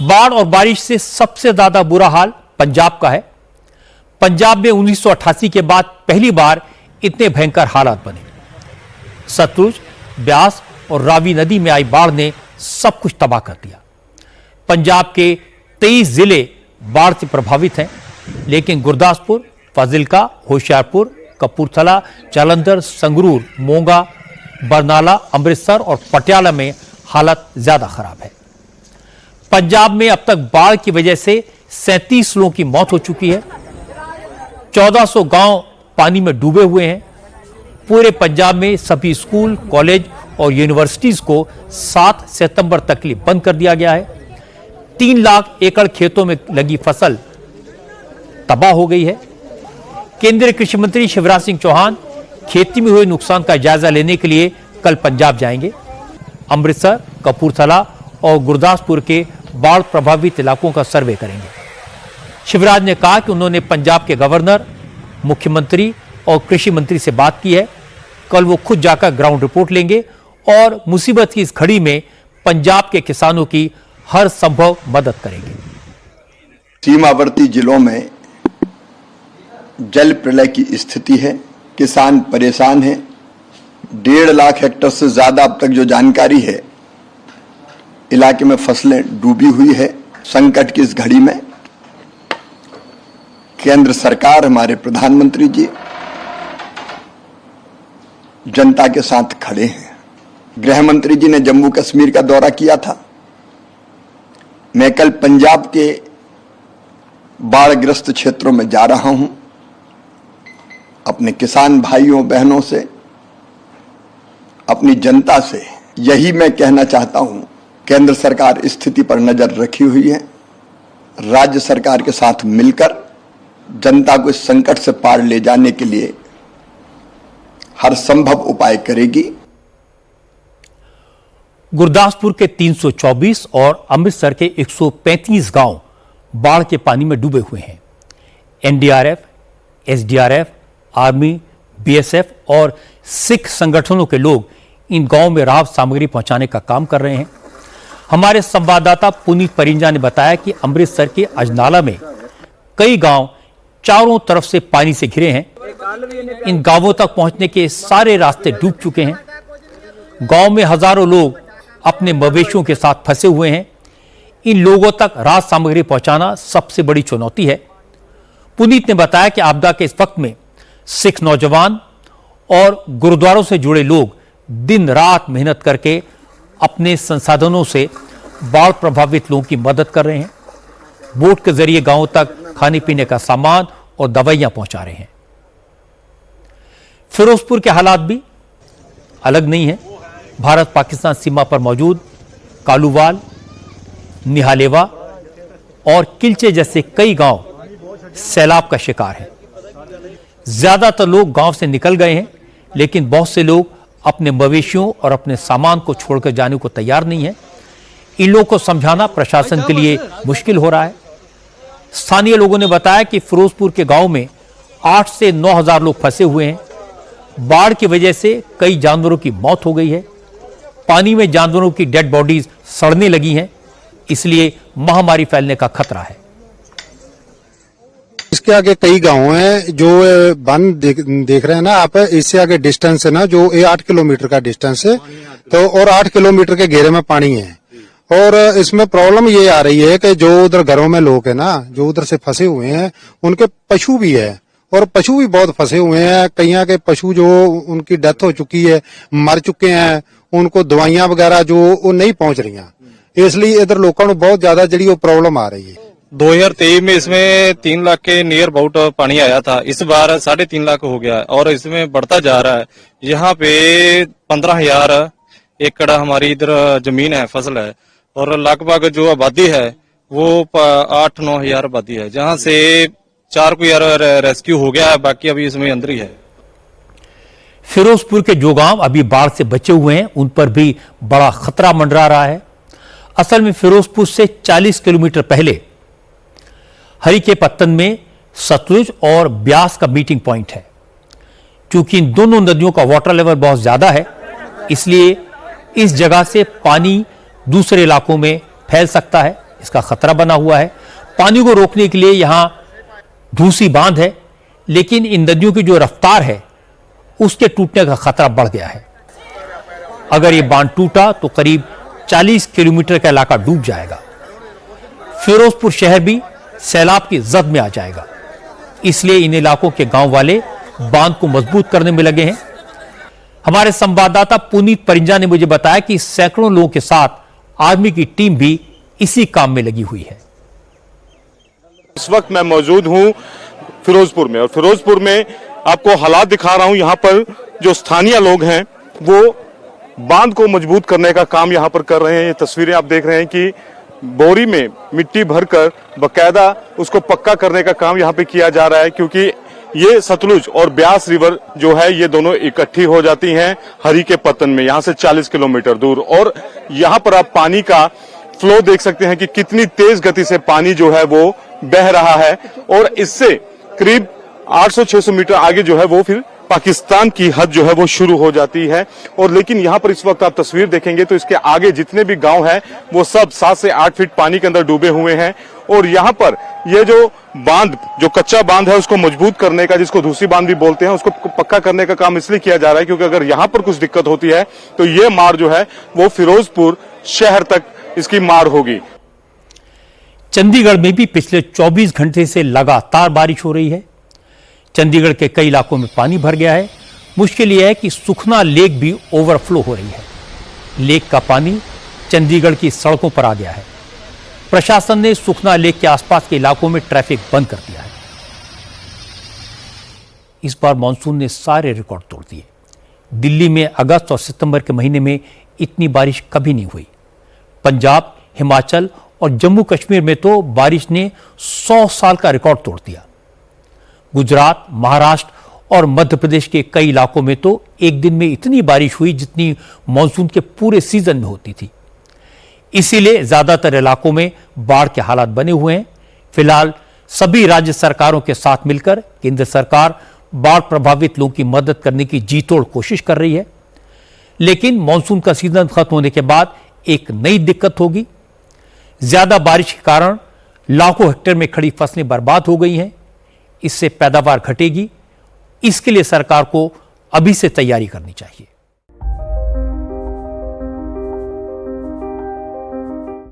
बाढ़ और बारिश से सबसे ज्यादा बुरा हाल पंजाब का है। पंजाब में 1988 के बाद पहली बार इतने भयंकर हालात बने। सतलुज, ब्यास और रावी नदी में आई बाढ़ ने सब कुछ तबाह कर दिया। पंजाब के 23 जिले बाढ़ से प्रभावित हैं, लेकिन गुरदासपुर, फाजिल्का, होशियारपुर, कपूरथला, जालंधर, संगरूर, मोगा, बरनाला, अमृतसर और पटियाला में हालत ज्यादा खराब है। पंजाब में अब तक बाढ़ की वजह से 37 लोगों की मौत हो चुकी है। 1400 गांव पानी में डूबे हुए हैं। पूरे पंजाब में सभी स्कूल, कॉलेज और यूनिवर्सिटीज को 7 सितंबर तक के लिए बंद कर दिया गया है। 3 लाख एकड़ खेतों में लगी फसल तबाह हो गई है। केंद्रीय कृषि मंत्री शिवराज सिंह चौहान खेती में हुए नुकसान का जायजा लेने के लिए कल पंजाब जाएंगे। अमृतसर, कपूरथला और गुरदासपुर के बाढ़ प्रभावित इलाकों का सर्वे करेंगे। शिवराज ने कहा कि उन्होंने पंजाब के गवर्नर, मुख्यमंत्री और कृषि मंत्री से बात की है। कल वो खुद जाकर ग्राउंड रिपोर्ट लेंगे और मुसीबत की इस घड़ी में पंजाब के किसानों की हर संभव मदद करेंगे। सीमावर्ती जिलों में जल प्रलय की स्थिति है, किसान परेशान हैं। 1.5 लाख हेक्टेयर से ज्यादा अब तक जो जानकारी है, इलाके में फसलें डूबी हुई है। संकट की इस घड़ी में केंद्र सरकार, हमारे प्रधानमंत्री जी जनता के साथ खड़े हैं। गृह मंत्री जी ने जम्मू कश्मीर का दौरा किया था। मैं कल पंजाब के बाढ़ग्रस्त क्षेत्रों में जा रहा हूं। अपने किसान भाइयों बहनों से, अपनी जनता से यही मैं कहना चाहता हूं, केंद्र सरकार स्थिति पर नजर रखी हुई है। राज्य सरकार के साथ मिलकर जनता को इस संकट से पार ले जाने के लिए हर संभव उपाय करेगी। गुरदासपुर के 324 और अमृतसर के 135 गांव बाढ़ के पानी में डूबे हुए हैं। एनडीआरएफ, एसडीआरएफ, आर्मी, बीएसएफ और सिख संगठनों के लोग इन गांवों में राहत सामग्री पहुंचाने का काम कर रहे हैं। हमारे संवाददाता पुनीत परिंजा ने बताया कि अमृतसर के अजनाला में कई गांव चारों तरफ से पानी से घिरे हैं। इन गांवों तक पहुंचने के सारे रास्ते डूब चुके हैं। गांव में हजारों लोग अपने मवेशियों के साथ फंसे हुए हैं। इन लोगों तक राहत सामग्री पहुंचाना सबसे बड़ी चुनौती है। पुनीत ने बताया कि आपदा के इस वक्त में सिख नौजवान और गुरुद्वारों से जुड़े लोग दिन रात मेहनत करके अपने संसाधनों से बाढ़ प्रभावित लोगों की मदद कर रहे हैं। बोट के जरिए गांवों तक खाने पीने का सामान और दवाइयां पहुंचा रहे हैं। फिरोजपुर के हालात भी अलग नहीं है। भारत पाकिस्तान सीमा पर मौजूद कालूवाल, निहालेवा और किलचे जैसे कई गांव सैलाब का शिकार हैं। ज्यादातर लोग गांव से निकल गए हैं, लेकिन बहुत से लोग अपने मवेशियों और अपने सामान को छोड़कर जाने को तैयार नहीं है। इन लोगों को समझाना प्रशासन के लिए मुश्किल हो रहा है। स्थानीय लोगों ने बताया कि फिरोजपुर के गांव में 8 से 9 हजार लोग फंसे हुए हैं। बाढ़ की वजह से कई जानवरों की मौत हो गई है। पानी में जानवरों की डेड बॉडीज सड़ने लगी हैं, इसलिए महामारी फैलने का खतरा है। इसके आगे कई गांव हैं जो वन देख रहे हैं ना आप। इससे आगे डिस्टेंस है ना, जो 8 किलोमीटर का डिस्टेंस है, तो और 8 किलोमीटर के घेरे में पानी है। और इसमें प्रॉब्लम ये आ रही है कि जो उधर घरों में लोग हैं ना, जो उधर से फंसे हुए हैं, उनके पशु भी है और पशु भी बहुत फंसे हुए हैं। कई के पशु जो उनकी डेथ हो चुकी है, मर चुके हैं, उनको दवाइयां वगैरह जो वो नहीं पहुंच रही हैं, इसलिए इधर लोगों को बहुत ज्यादा जड़ी वो प्रॉब्लम आ रही है। 2023 में इसमें 3 लाख के नियर अबाउट पानी आया था। इस बार 3.5 लाख हो गया और इसमें बढ़ता जा रहा है। यहाँ पे 15,000 एकड़ हमारी इधर जमीन है, फसल है, और लगभग जो आबादी है वो 8-9 हजार आबादी है, जहाँ से 4 को यार रेस्क्यू हो गया है, बाकी अभी इसमें अंदर ही है। फिरोजपुर के जो गांव अभी बाढ़ से बचे हुए हैं, उन पर भी बड़ा खतरा मंडरा रहा है। असल में फिरोजपुर से 40 किलोमीटर पहले हरिकेपत्तन में सतलुज और ब्यास का मीटिंग पॉइंट है। क्योंकि इन दोनों नदियों का वाटर लेवल बहुत ज्यादा है, इसलिए इस जगह से पानी दूसरे इलाकों में फैल सकता है। इसका खतरा बना हुआ है। पानी को रोकने के लिए यहां ढूसी बांध है, लेकिन इन नदियों की जो रफ्तार है उसके टूटने का खतरा बढ़ गया है। अगर ये बांध टूटा तो करीब 40 किलोमीटर का इलाका डूब जाएगा। फिरोजपुर शहर भी सैलाब की जद में आ जाएगा। इसलिए इन इलाकों के गांव वाले बांध को मजबूत करने में लगे हैं। हमारे संवाददाता पुनीत परिंजा ने मुझे बताया कि सैकड़ों लोगों के साथ आर्मी की टीम भी इसी काम में लगी हुई है। इस वक्त मैं मौजूद हूं फिरोजपुर में, और फिरोजपुर में आपको हालात दिखा रहा हूं। यहां पर जो स्थानीय लोग हैं वो बांध को मजबूत करने का काम यहां पर कर रहे हैं। ये तस्वीरें आप देख रहे हैं कि बोरी में मिट्टी भरकर बकायदा उसको पक्का करने का काम यहां पे किया जा रहा है, क्योंकि ये सतलुज और ब्यास रिवर जो है ये दोनों इकट्ठी हो जाती हैं हरी के पतन में, यहां से 40 किलोमीटर दूर। और यहां पर आप पानी का फ्लो देख सकते हैं कि कितनी तेज गति से पानी जो है वो बह रहा है, और इससे करीब 800-600 मीटर आगे जो है वो फिर पाकिस्तान की हद जो है वो शुरू हो जाती है। और लेकिन यहां पर इस वक्त आप तस्वीर देखेंगे तो इसके आगे जितने भी गांव हैं वो सब 7 से 8 फीट पानी के अंदर डूबे हुए हैं। और यहां पर ये जो बांध, जो कच्चा बांध है उसको मजबूत करने का, जिसको दूसरी बांध भी बोलते हैं, उसको पक्का करने का काम इसलिए किया जा रहा है क्योंकि अगर यहां पर कुछ दिक्कत होती है तो ये मार जो है वो फिरोजपुर शहर तक इसकी मार होगी। चंडीगढ़ में भी पिछले 24 घंटे से लगातार बारिश हो रही है। चंडीगढ़ के कई इलाकों में पानी भर गया है। मुश्किल यह है कि सुखना लेक भी ओवरफ्लो हो रही है। लेक का पानी चंडीगढ़ की सड़कों पर आ गया है। प्रशासन ने सुखना लेक के आसपास के इलाकों में ट्रैफिक बंद कर दिया है। इस बार मानसून ने सारे रिकॉर्ड तोड़ दिए। दिल्ली में अगस्त और सितंबर के महीने में इतनी बारिश कभी नहीं हुई। पंजाब, हिमाचल और जम्मू कश्मीर में तो बारिश ने 100 साल का रिकॉर्ड तोड़ दिया। गुजरात, महाराष्ट्र और मध्य प्रदेश के कई इलाकों में तो एक दिन में इतनी बारिश हुई जितनी मानसून के पूरे सीजन में होती थी। इसीलिए ज्यादातर इलाकों में बाढ़ के हालात बने हुए हैं। फिलहाल सभी राज्य सरकारों के साथ मिलकर केंद्र सरकार बाढ़ प्रभावित लोगों की मदद करने की जी तोड़ कोशिश कर रही है। लेकिन मानसून का सीजन खत्म होने के बाद एक नई दिक्कत होगी। ज्यादा बारिश के कारण लाखों हेक्टेयर में खड़ी फसलें बर्बाद हो गई हैं। इससे पैदावार घटेगी। इसके लिए सरकार को अभी से तैयारी करनी चाहिए।